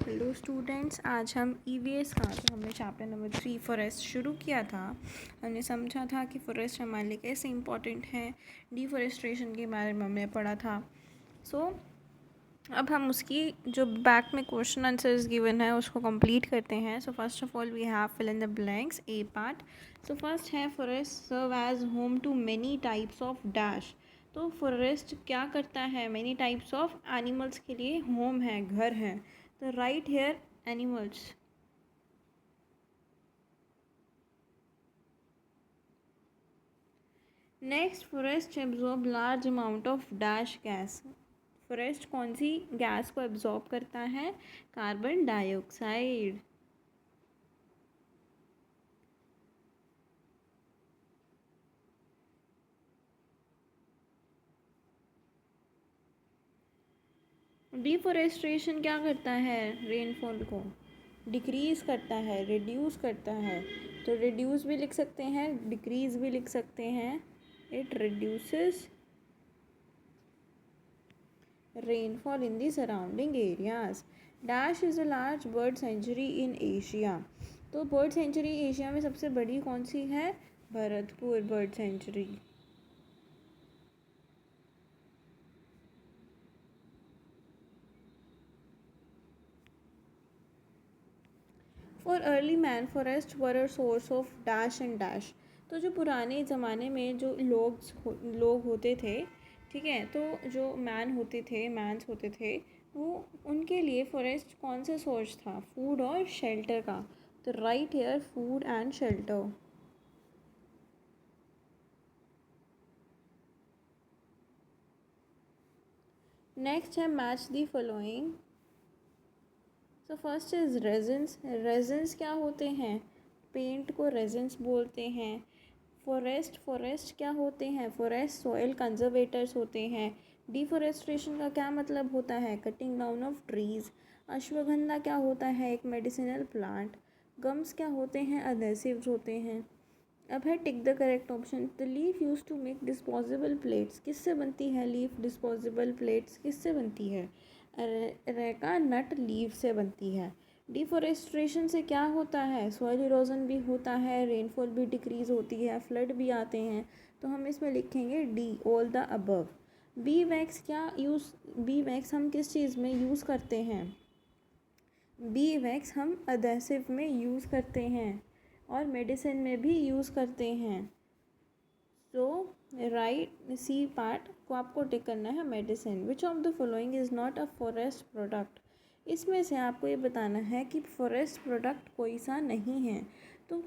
Hello students, आज हम EVS का जो हमने चैप्टर नंबर 3 फॉरेस्ट शुरू किया था। हमने समझा था कि फॉरेस्ट हमारे लिए कैसे इंपॉर्टेंट है। डिफॉरेस्टेशन के बारे में हमने पढ़ा था। अब हम उसकी जो बैक में क्वेश्चन आंसर्स गिवन है उसको कंप्लीट करते हैं। So first of all we have fill in the blanks A part. So first है forest serve as home to many types of dash. तो फॉरेस्ट क्या करता है? मेनी टाइप्स ऑफ एनिमल्स के लिए होम है, घर है। तो right here animals. Next, forest absorb large amount of dash gas. Forest कौन सी गैस को एब्जॉर्ब करता है? Carbon dioxide. डिफॉरेस्टेशन क्या करता है? रेनफॉल को डिक्रीज करता है, रिड्यूस करता है। तो रिड्यूस भी लिख सकते हैं, डिक्रीज भी लिख सकते हैं। It reduces rainfall in the surrounding areas. Dash is a large bird sanctuary in Asia. तो बर्ड सेंचुरी एशिया में सबसे बड़ी कौन सी है? Bharatpur bird century. For early man forest were a source of dash and dash. तो जो पुराने ज़माने में जो लोग होते थे, ठीक है, तो जो मैंस होते थे, वो उनके लिए फॉरेस्ट कौन सा सोर्स था? फूड और शेल्टर का। तो right here food and shelter. Next है match the following. So first is resins. Resins क्या होते हैं? पेंट को रेजिन्स बोलते हैं। फॉरेस्ट क्या होते हैं? फॉरेस्ट सॉइल कंजर्वेटर्स होते हैं। डिफॉरेस्टेशन का क्या मतलब होता है? Cutting down of trees. Ashwagandha क्या होता है? एक मेडिसिनल प्लांट। गम्स क्या होते हैं? अधेसिव्स होते हैं। अब है tick the correct option. The leaf use to make disposable plates. किससे बनती है लीफ? डिस्पोजेबल प्लेट्स किससे बनती है? रेका नट लीफ से बनती है। डिफॉरेस्टेशन से क्या होता है? सॉइल इरोजन भी होता है, रेनफॉल भी डिक्रीज होती है, फ्लड भी आते हैं। तो हम इसमें लिखेंगे D, all the above. B wax हम किस चीज़ में यूज़ करते हैं? बी वैक्स हम अधेसिव में यूज़ करते हैं और मेडिसिन में भी यूज़ करते हैं। तो राइट सी पार्ट को आपको टिक करना है, medicine. Which of the following is not a forest product. इसमें से आपको ये बताना है कि फॉरेस्ट प्रोडक्ट कोई सा नहीं है। तो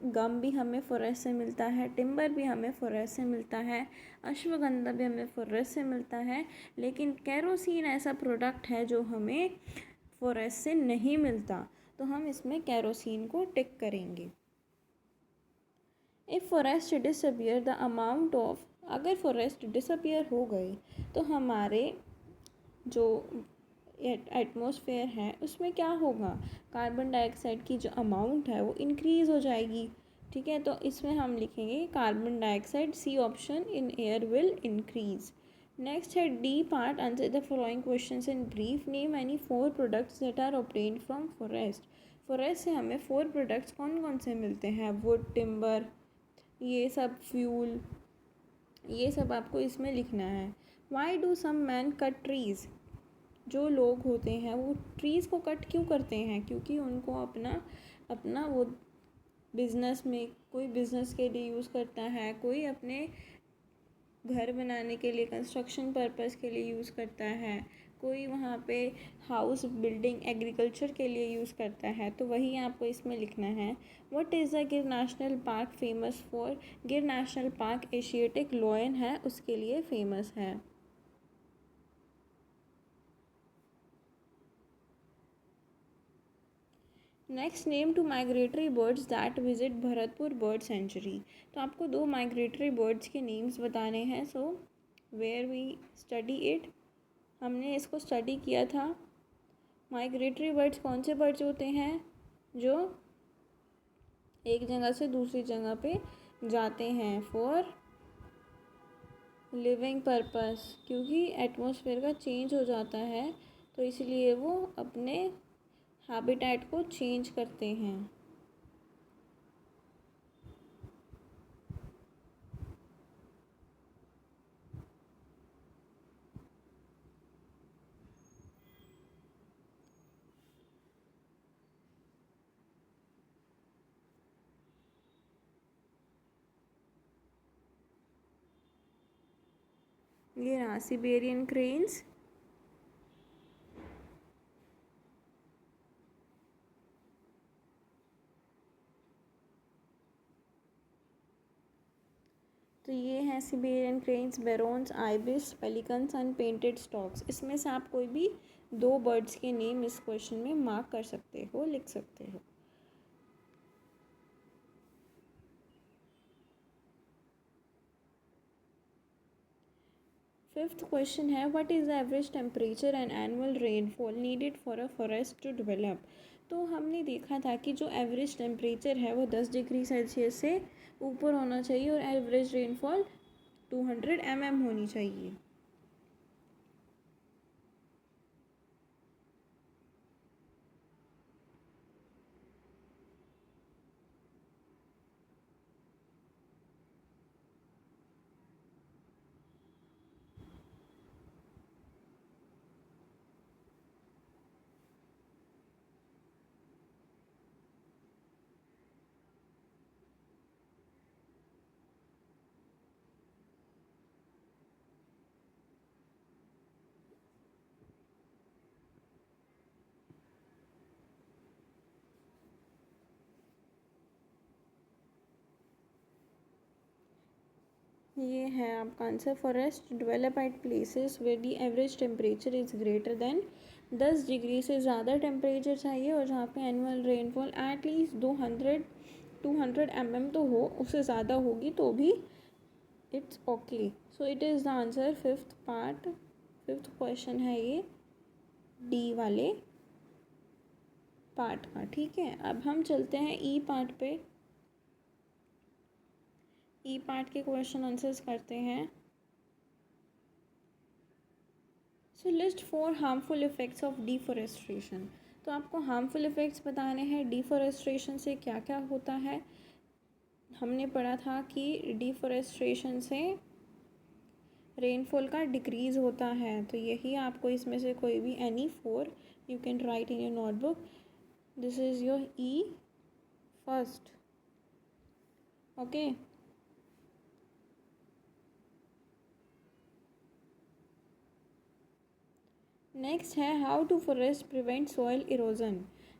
गम भी हमें फॉरेस्ट से मिलता है, टिम्बर भी हमें फॉरेस्ट से मिलता है, अश्वगंधा भी हमें फॉरेस्ट से मिलता है, लेकिन कैरोसिन ऐसा प्रोडक्ट है जो हमें फॉरेस्ट से नहीं मिलता। तो हम इसमें कैरोसिन को टिक करेंगे। If forest disappear the amount of, अगर फॉरेस्ट डिसअपियर हो गई तो हमारे जो एटमॉस्फेयर है उसमें क्या होगा? कार्बन डाइऑक्साइड की जो अमाउंट है वो इंक्रीज़ हो जाएगी। ठीक है, तो इसमें हम लिखेंगे carbon dioxide, C option, in air will increase. Next है D part. Answer the following questions in brief. Name any 4 products that are obtained from forest. Forest से हमें 4 प्रोडक्ट्स कौन कौन से मिलते हैं? वुड, टिम्बर, ये सब फ्यूल, ये सब आपको इसमें लिखना है। Why do some man cut trees. जो लोग होते हैं वो ट्रीज़ को कट क्यों करते हैं? क्योंकि उनको अपना अपना वो बिज़नेस में, कोई बिज़नेस के लिए यूज़ करता है, कोई अपने घर बनाने के लिए, कंस्ट्रक्शन पर्पस के लिए यूज़ करता है, कोई वहाँ पे हाउस बिल्डिंग, एग्रीकल्चर के लिए यूज़ करता है। तो वही आपको इसमें लिखना है। What is the Gir national park famous for. Gir national park Asiatic lion है उसके लिए फेमस है। Next, name two migratory birds that visit Bharatpur bird sanctuary. तो आपको 2 माइग्रेटरी बर्ड्स के नेम्स बताने हैं। So where we study it, हमने इसको स्टडी किया था। माइग्रेटरी बर्ड्स कौन से बर्ड्स होते हैं? जो एक जगह से दूसरी जगह पे जाते हैं फॉर लिविंग पर्पस, क्योंकि एटमॉस्फेयर का चेंज हो जाता है तो इसलिए वो अपने हैबिटेट को चेंज करते हैं। ये रहा सिबेरियन क्रेन्स। तो ये हैं Siberian cranes, herons, ibis, pelicans and painted storks. इसमें से आप कोई भी 2 बर्ड्स के नेम इस क्वेश्चन में मार्क कर सकते हो, लिख सकते हो। फिफ्थ क्वेश्चन है, what is the average temperature and annual rainfall needed for a forest to develop. तो हमने देखा था कि जो एवरेज टेम्परेचर है वो 10 डिग्री सेल्सियस से ऊपर होना चाहिए और एवरेज रेनफॉल 200 mm होनी चाहिए। ये है आपका answer, forest develop at places where the average temperature is greater than 10 degree से ज़्यादा टेम्परेचर चाहिए और जहाँ पे एनुअल रेनफॉल एटलीस्ट 200 mm तो हो, उससे ज़्यादा होगी तो भी it's okay. So it is the answer fifth question है ये डी वाले पार्ट का। ठीक है, अब हम चलते हैं ई पार्ट पे। ई पार्ट के क्वेश्चन आंसर्स करते हैं। So list 4 harmful effects of deforestation. तो आपको हार्मफुल इफ़ेक्ट्स बताने हैं डिफॉरेस्टेशन से क्या क्या होता है। हमने पढ़ा था कि डिफॉरेस्टेशन से रेनफॉल का डिक्रीज़ होता है, तो यही आपको इसमें से कोई भी any 4 you can write in your notebook. This is your E first. Okay, next है how to forest prevent soil erosion.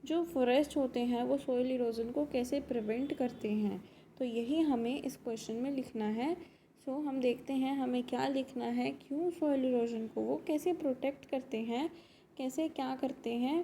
जो फॉरेस्ट होते हैं वो सॉइल इरोजन को कैसे प्रिवेंट करते हैं, तो यही हमें इस क्वेश्चन में लिखना है। सो हम देखते हैं हमें क्या लिखना है, क्यों सॉइल इरोजन को वो कैसे प्रोटेक्ट करते हैं, कैसे क्या करते हैं।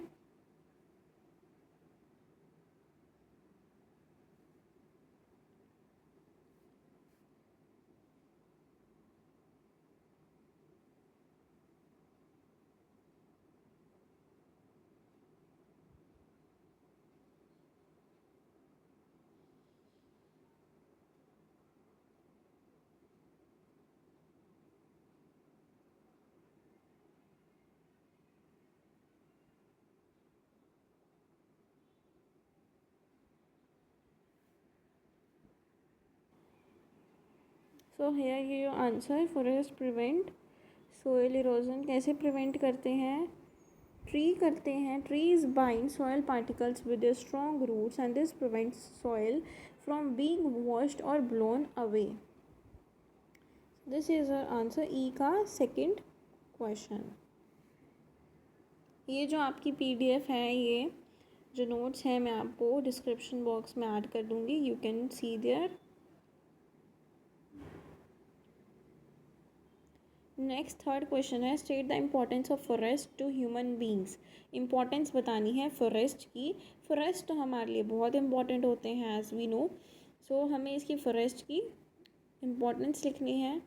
सो हेयर ये जो answer, forest prevent soil erosion कैसे प्रिवेंट करते हैं, ट्री करते हैं। Trees bind soil particles with their strong roots and this prevents soil from being washed और blown away. This is our answer E का सेकंड क्वेश्चन। ये जो आपकी पीडीएफ है, ये जो नोट्स हैं मैं आपको डिस्क्रिप्शन बॉक्स में ऐड कर दूँगी, you can see there. Next third question है, state the importance of forest to human beings. Importance बतानी है फॉरेस्ट की। फॉरेस्ट तो हमारे लिए बहुत इंपॉर्टेंट होते हैं एज वी नो। सो हमें इसकी फॉरेस्ट की इम्पोर्टेंस लिखनी है।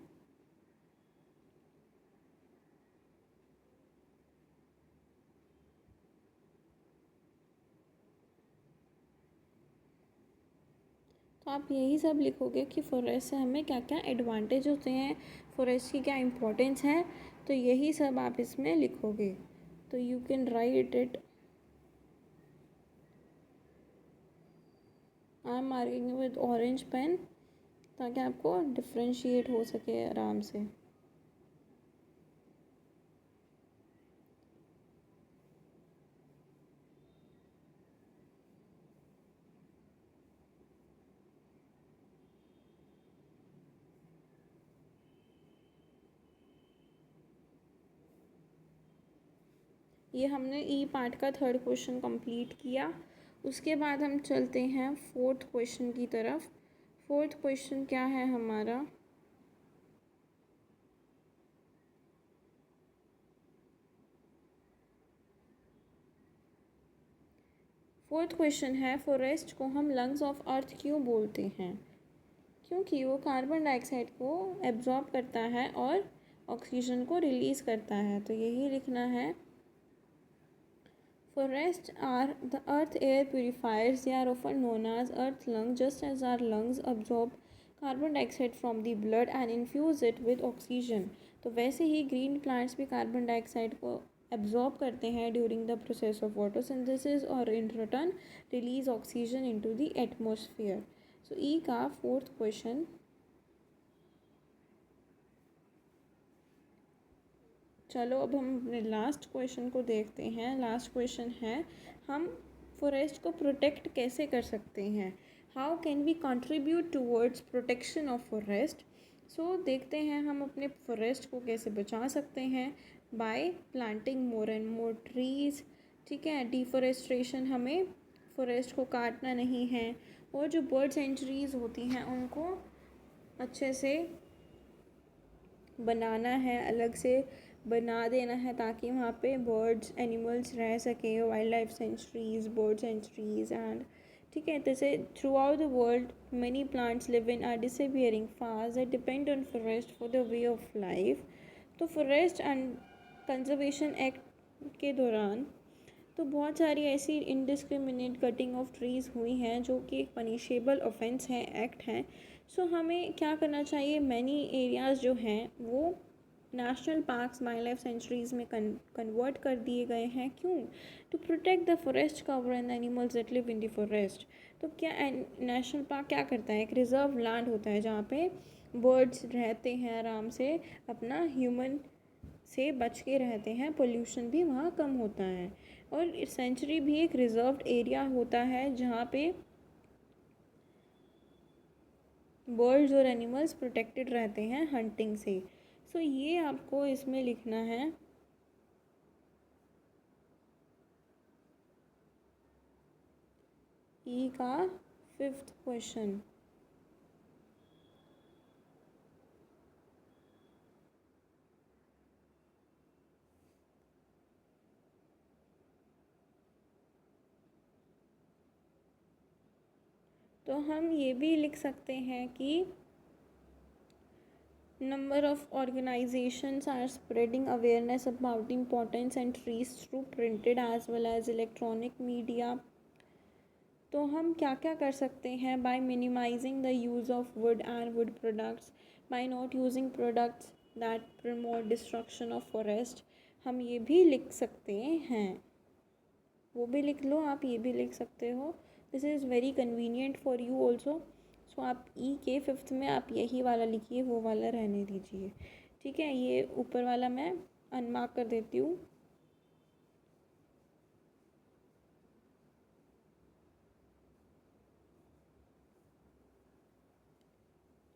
तो आप यही सब लिखोगे कि फॉरेस्ट से हमें क्या क्या एडवांटेज होते हैं, फॉरेस्ट की क्या इम्पोर्टेंस है, तो यही सब आप इसमें लिखोगे। तो you can write it I am marking with orange pen ताकि आपको डिफ्रेंशिएट हो सके आराम से। ये हमने ई पार्ट का थर्ड क्वेश्चन कंप्लीट किया। उसके बाद हम चलते हैं फोर्थ क्वेश्चन की तरफ। फोर्थ क्वेश्चन क्या है हमारा? फोर्थ क्वेश्चन है, फॉरेस्ट को हम लंग्स ऑफ अर्थ क्यों बोलते हैं? क्योंकि वो कार्बन डाइऑक्साइड को एब्जॉर्ब करता है और ऑक्सीजन को रिलीज़ करता है। तो यही लिखना है। Forests are the earth air purifiers. They are often known as earth lungs, just as our lungs absorb carbon dioxide from the blood and infuse it with oxygen. तो वैसे ही ग्रीन प्लांट्स भी कार्बन डाइऑक्साइड को absorb करते हैं during the process of photosynthesis और in return release oxygen into the atmosphere. So E का fourth question. चलो अब हम अपने लास्ट क्वेश्चन को देखते हैं। लास्ट क्वेश्चन है, हम फॉरेस्ट को प्रोटेक्ट कैसे कर सकते हैं? How can we contribute towards protection of forest? So देखते हैं हम अपने फॉरेस्ट को कैसे बचा सकते हैं। Bye planting more and more trees. ठीक है, डिफॉरेस्ट्रेशन, हमें फॉरेस्ट को काटना नहीं है। और जो बर्ड सेंचुरीज़ होती हैं उनको अच्छे से बनाना है, अलग से बना देना है ताकि वहाँ पे बर्ड्स एनिमल्स रह सकें, wild life centuries, bird centuries and ठीक है। जैसे through out the world many plants live in are disappearing fast that depend on forest for the way of life. तो फॉरेस्ट एंड कंजर्वेशन एक्ट के दौरान तो बहुत सारी ऐसी इनडिस्क्रिमिनेट कटिंग ऑफ ट्रीज़ हुई हैं जो कि एक पनिशेबल ऑफेंस है, एक्ट है। सो हमें क्या करना चाहिए? मैनी एरियाज़ जो हैं वो national parks, wild life sanctuaries में कन्वर्ट कर दिए गए हैं। क्यों? To protect the forest cover and animals that live in the forest. तो क्या नेशनल पार्क क्या करता है? एक रिजर्व लैंड होता है जहाँ पे बर्ड्स रहते हैं आराम से, अपना ह्यूमन से बच के रहते हैं, पोल्यूशन भी वहाँ कम होता है। और सेंचुरी भी एक रिजर्व्ड एरिया होता है जहाँ पे बर्ड्स और एनिमल्स प्रोटेक्टेड रहते हैं हंटिंग से। सो ये आपको इसमें लिखना है। ई का फिफ्थ क्वेश्चन। तो हम ये भी लिख सकते हैं कि number of organizations are spreading awareness about the importance and trees through printed as well as electronic media। तो हम क्या क्या कर सकते हैं? By minimising the use of wood and wood products, by not using products that promote destruction of forest. हम ये भी लिख सकते हैं, वो भी लिख लो, आप ये भी लिख सकते हो। This is very convenient for you also. So आप ई के फिफ्थ में आप यही वाला लिखिए, वो वाला रहने दीजिए। ठीक है, ये ऊपर वाला मैं अनमार्क कर देती हूँ।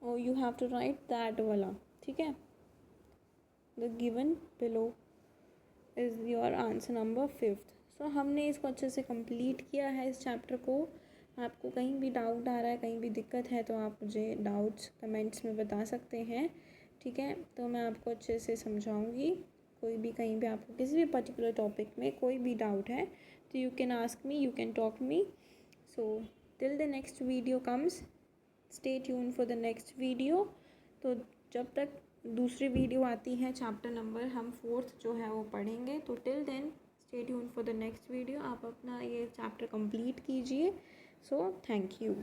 और you have to write that वाला। ठीक है, the given below is your answer number fifth. So हमने इसको अच्छे से कंप्लीट किया है इस चैप्टर को। आपको कहीं भी डाउट आ रहा है, कहीं भी दिक्कत है तो आप मुझे डाउट्स कमेंट्स में बता सकते हैं। ठीक है, तो मैं आपको अच्छे से समझाऊंगी। कोई भी कहीं भी आपको किसी भी पर्टिकुलर टॉपिक में कोई भी डाउट है तो you can ask me, you can talk me. So till the next video comes, stay tuned for the next video. तो जब तक दूसरी वीडियो आती है चैप्टर नंबर हम फोर्थ जो है वो पढ़ेंगे। तो till then stay tuned for the next video. आप अपना ये चैप्टर कंप्लीट कीजिए। So thank you.